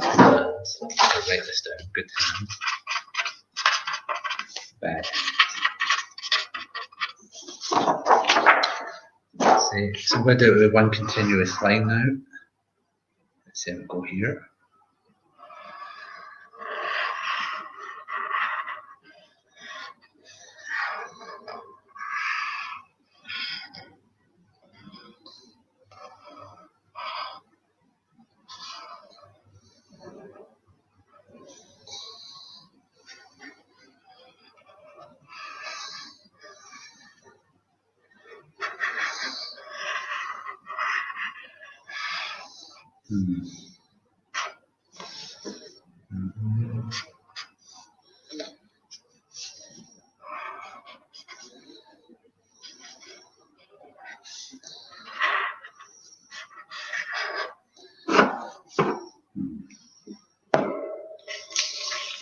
write this down. Good hand. Bad. Let's see. So I'm going to do it with one continuous line now. Let's see how we go here.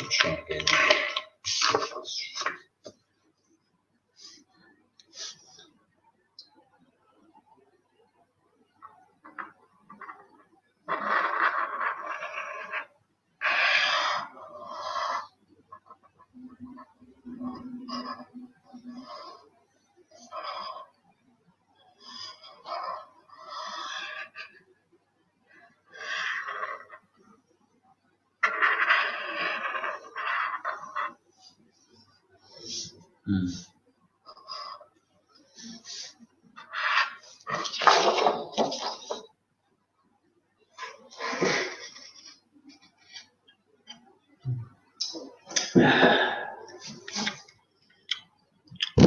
Try again.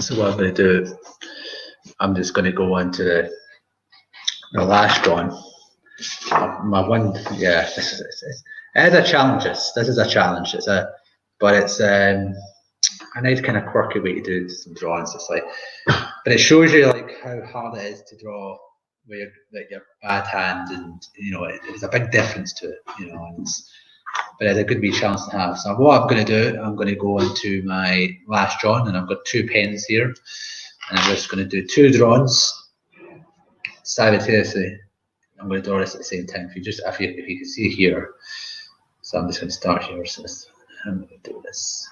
So what I'm going to do, I'm just going to go on to the last drawing. My one, yeah, it is a challenge. This is a challenge. But it's a nice kind of quirky way to do some drawings. It's like, but it shows you like how hard it is to draw with your bad hand, and there's a big difference to it. But it's a good wee challenge to have. So what I'm going to do, I'm going to go into my last drawing, and I've got 2 pens here, and I'm just going to do 2 drawings simultaneously. I'm going to draw this at the same time. If you can see here, so I'm just going to start here. So I'm going to do this.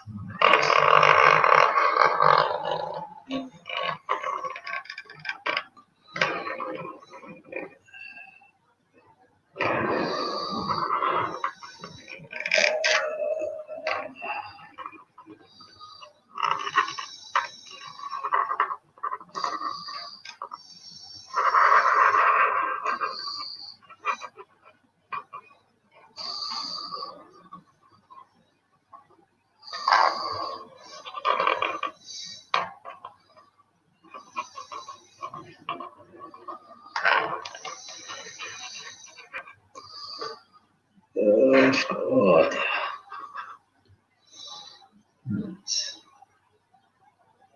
Oh,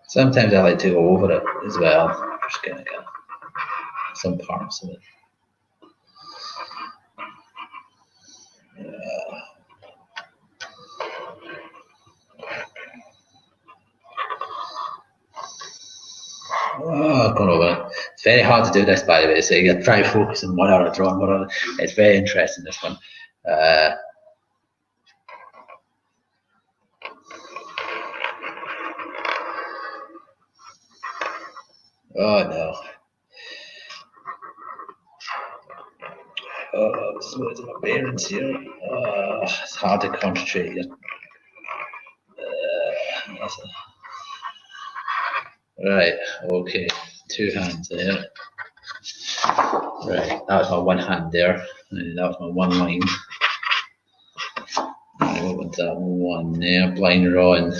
sometimes I like to go over it as well, just kind of get some parts of it. Oh, I've gone over it. very hard to do this, by the way. So you're trying to focus on one other drawing, one other. It's very interesting, this one. Oh no. Oh, so it's my bearings here. Oh, it's hard to concentrate here. Right, okay, 2 hands there. Right, that was my one hand there. And that was my one line. Right, what was that one there? Blind drawing.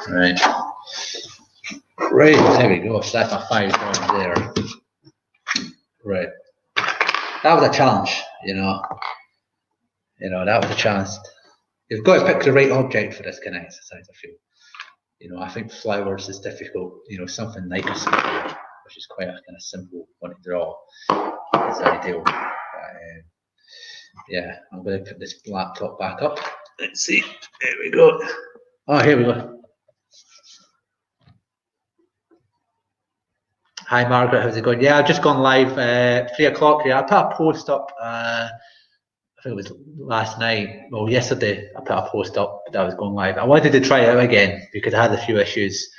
Right. Right, there we go. So that's my 5 drawings there. Right. That was a challenge, you know. You know, that was a challenge. You've got to pick the right object for this kind of exercise, I feel. You know, I think flowers is difficult. You know, something like a flower, which is quite a kind of simple one to draw, is ideal. Yeah, I'm going to put this laptop back up. Let's see. There we go. Oh, here we go. Hi, Margaret. How's it going? Yeah, I've just gone live 3 o'clock here. I put a post up. I think it was last night. Well, yesterday I put a post up that I was going live. I wanted to try it out again because I had a few issues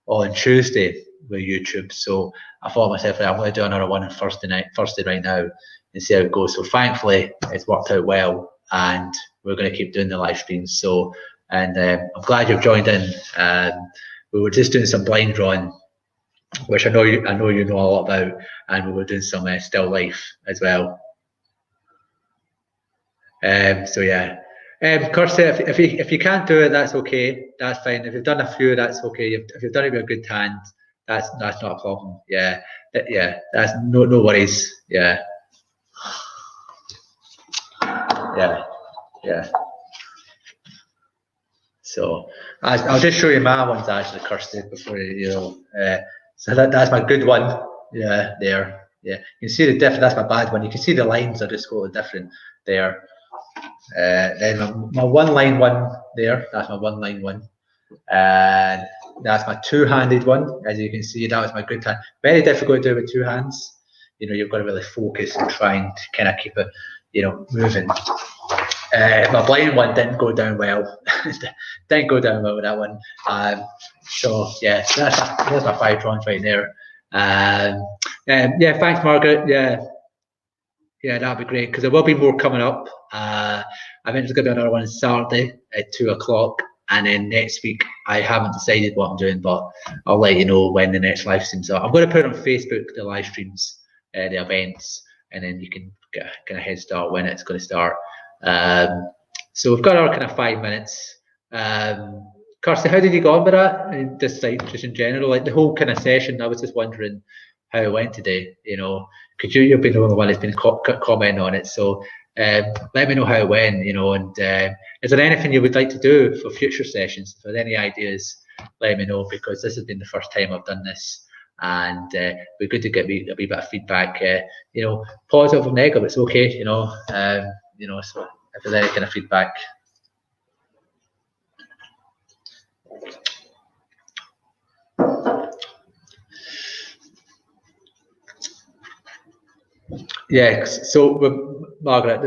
on Tuesday with YouTube. So I thought to myself, I'm going to do another one on Thursday right now and see how it goes. So thankfully, it's worked out well, and we're going to keep doing the live streams. So, and I'm glad you've joined in. We were just doing some blind drawing, which I know you know a lot about, and we were doing some still life as well. So yeah, of course, if you can't do it, that's okay. That's fine. If you've done a few, that's okay. If you've done it with a good hand, that's not a problem. Yeah, yeah, that's no worries. Yeah, yeah. So I'll just show you my ones actually, Kirsty, before you know. So that's my good one. Yeah, there. Yeah, you can see the difference. That's my bad one. You can see the lines are just totally different there. Then my one line one there, that's my one line one. And that's my two-handed one. As you can see, that was my good hand. Very difficult to do with two hands. You know, you've got to really focus and trying to kind of keep it, you know, moving. My blind one didn't go down well. Didn't go down well with that one. So yeah, there's my 5 drawings right there. Yeah, thanks, Margaret. Yeah, that'd be great because there will be more coming up. I think there's going to be another one on Saturday at 2 o'clock, and then next week I haven't decided what I'm doing, but I'll let you know when the next live streams are. I'm going to put it on Facebook, the live streams, the events, and then you can get a kind of head start when it's going to start. So we've got our kind of 5 minutes. Kirsty, how did you go on with that? And just in general, like the whole kind of session. I was just wondering how it went today. You know, because you've been the only one that's been commenting on it. So let me know how it went. You know, and is there anything you would like to do for future sessions? If there's any ideas, let me know, because this has been the first time I've done this, and it'd be good to get a wee bit of feedback. You know, positive or negative, it's okay. You know, so if there's any kind of feedback. Yeah, so Margaret,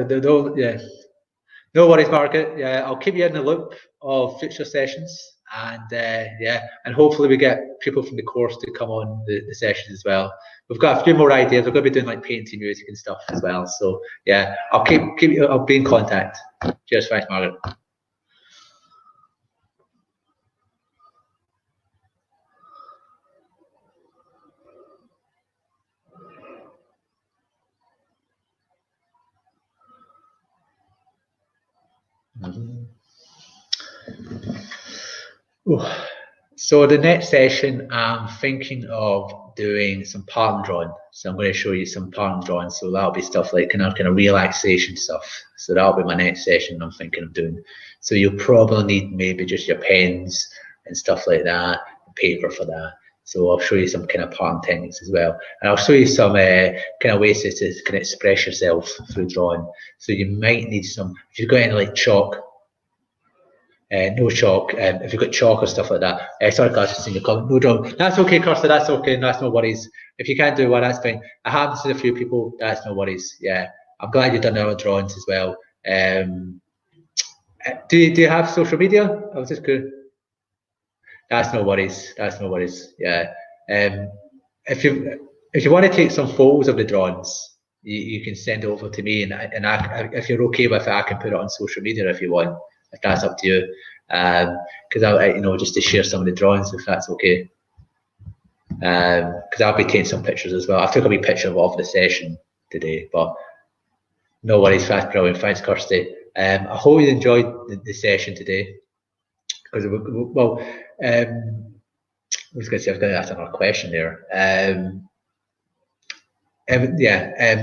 no worries, Margaret. Yeah, I'll keep you in the loop of future sessions, and yeah, and hopefully we get people from the course to come on the sessions as well. We've got a few more ideas. We're going to be doing like painting music and stuff as well. So yeah, I'll I'll be in contact. Cheers, thanks, Margaret. So the next session, I'm thinking of doing some pattern drawing. So I'm going to show you some pattern drawing. So that'll be stuff like kind of relaxation stuff. So that'll be my next session I'm thinking of doing. So you'll probably need maybe just your pens and stuff like that, paper for that. So I'll show you some kind of pattern techniques as well. And I'll show you some kind of ways to kind of express yourself through drawing. So you might need some, if you've got any like chalk, no chalk. If you've got chalk or stuff like that, sorry, guys, just in your comment. No drawing. That's okay, Kirsty. That's okay. That's no worries. If you can't do one, that's fine. I have seen a few people. That's no worries. Yeah, I'm glad you've done other drawings as well. Do you have social media? I was just good. That's no worries. That's no worries. Yeah. If you want to take some photos of the drawings, you can send it over to me, and if you're okay with it, I can put it on social media if you want. If that's up to you, because I just to share some of the drawings, if that's okay. Because I'll be taking some pictures as well. I took a wee picture of the session today, but no worries. That's brilliant. Thanks, Kirsty. I hope you enjoyed the session today. Because I was going to say I was going to ask another question there.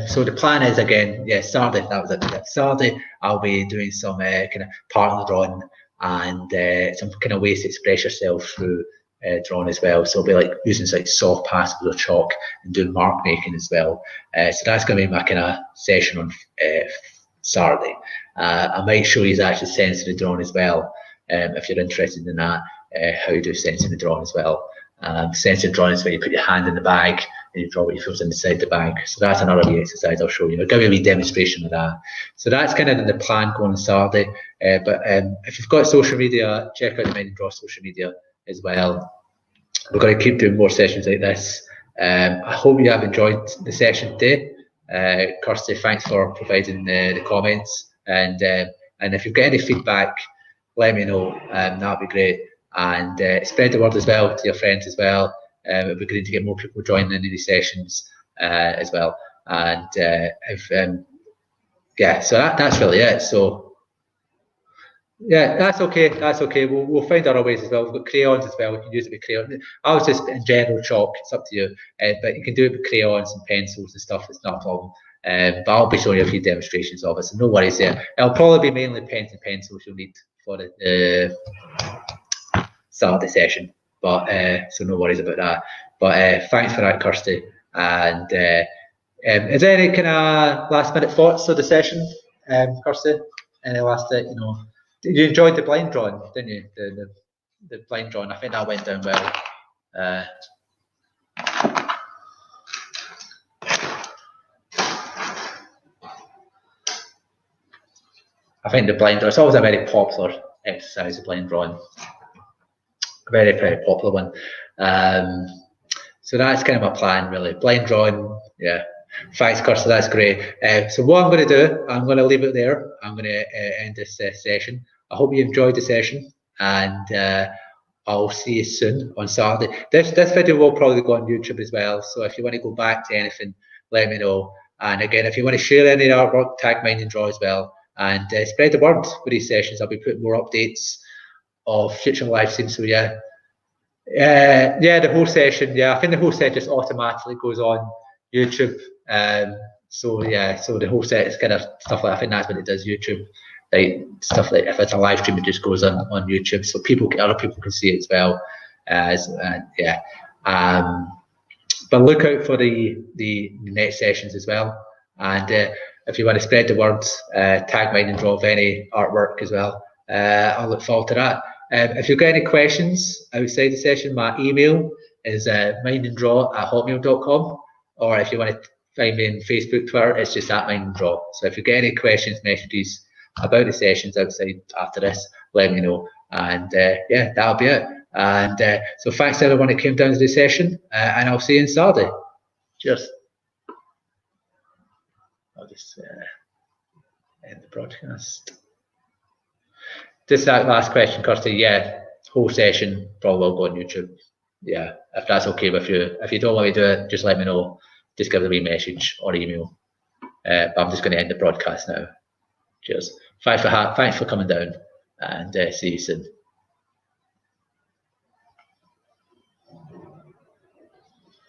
So the plan is again, Saturday. That was it. Saturday, I'll be doing some kind of partner drawing and some kind of ways to express yourself through drawing as well. So I'll be like using like soft pastels or chalk and doing mark making as well. So that's going to be my kind of session on Saturday. I might show you actually sensory drawing as well, if you're interested in that. How you do sensory drawing as well. Sensory drawing is where you put your hand in the bag and you draw what you feel inside the bag. So that's another wee exercise I'll show you. I'll give you a wee demonstration of that. So that's kind of the plan going on Saturday. But if you've got social media, check out the Mind and Draw social media as well. We're going to keep doing more sessions like this. I hope you have enjoyed the session today. Kirsty, thanks for providing the comments. And if you've got any feedback, let me know. That'd be great. And spread the word as well to your friends as well. It would be great to get more people joining in these sessions as well. And so that's really it. So yeah, that's okay. That's okay. We'll find other ways as well. We've got crayons as well. We can use it with crayons. I was just in general chalk. It's up to you. But you can do it with crayons and pencils and stuff. It's not a problem. But I'll be showing you a few demonstrations of it. So no worries there. It'll probably be mainly pens and pencils you'll need for the Saturday session. But so no worries about that. But thanks for that, Kirsty. And is there any kind of last minute thoughts of the session, Kirsty? Any last you enjoyed the blind drawing, didn't you? The blind drawing. I think that went down well. I think the blind drawing, it's always a very popular exercise, the blind drawing. Very, very popular one. So that's kind of my plan, really. Blind drawing, yeah. Thanks, Kirsty, that's great. So what I'm going to do, I'm going to leave it there. I'm going to end this session. I hope you enjoyed the session, and I'll see you soon on Saturday. This video will probably go on YouTube as well, so if you want to go back to anything, let me know. And again, if you want to share any artwork, tag Mind and Draw as well, and spread the word for these sessions. I'll be putting more updates of future live streams. So yeah, the whole session. Yeah, I think the whole set just automatically goes on YouTube. So the whole set is kind of stuff like, I think that's what it does, YouTube. Like stuff like if it's a live stream, it just goes on YouTube, so other people can see it as well. But look out for the next sessions as well. And if you want to spread the word, tag Mind and Draw of any artwork as well. I'll look forward to that. If you've got any questions outside the session, my email is mindanddraw@hotmail.com, or if you want to find me in Facebook, Twitter, it's just @mindanddraw. So if you get any questions, messages about the sessions outside after this, let me know. And that'll be it. And so thanks to everyone that came down to the session, and I'll see you on Saturday. Cheers. I'll just end the broadcast. Just that last question, Kirsty. Yeah, whole session probably will go on YouTube. Yeah, if that's okay with you. If you don't want me to do it, just let me know. Just give me a wee message or email. But I'm just going to end the broadcast now. Cheers. Thanks for coming down, and see you soon.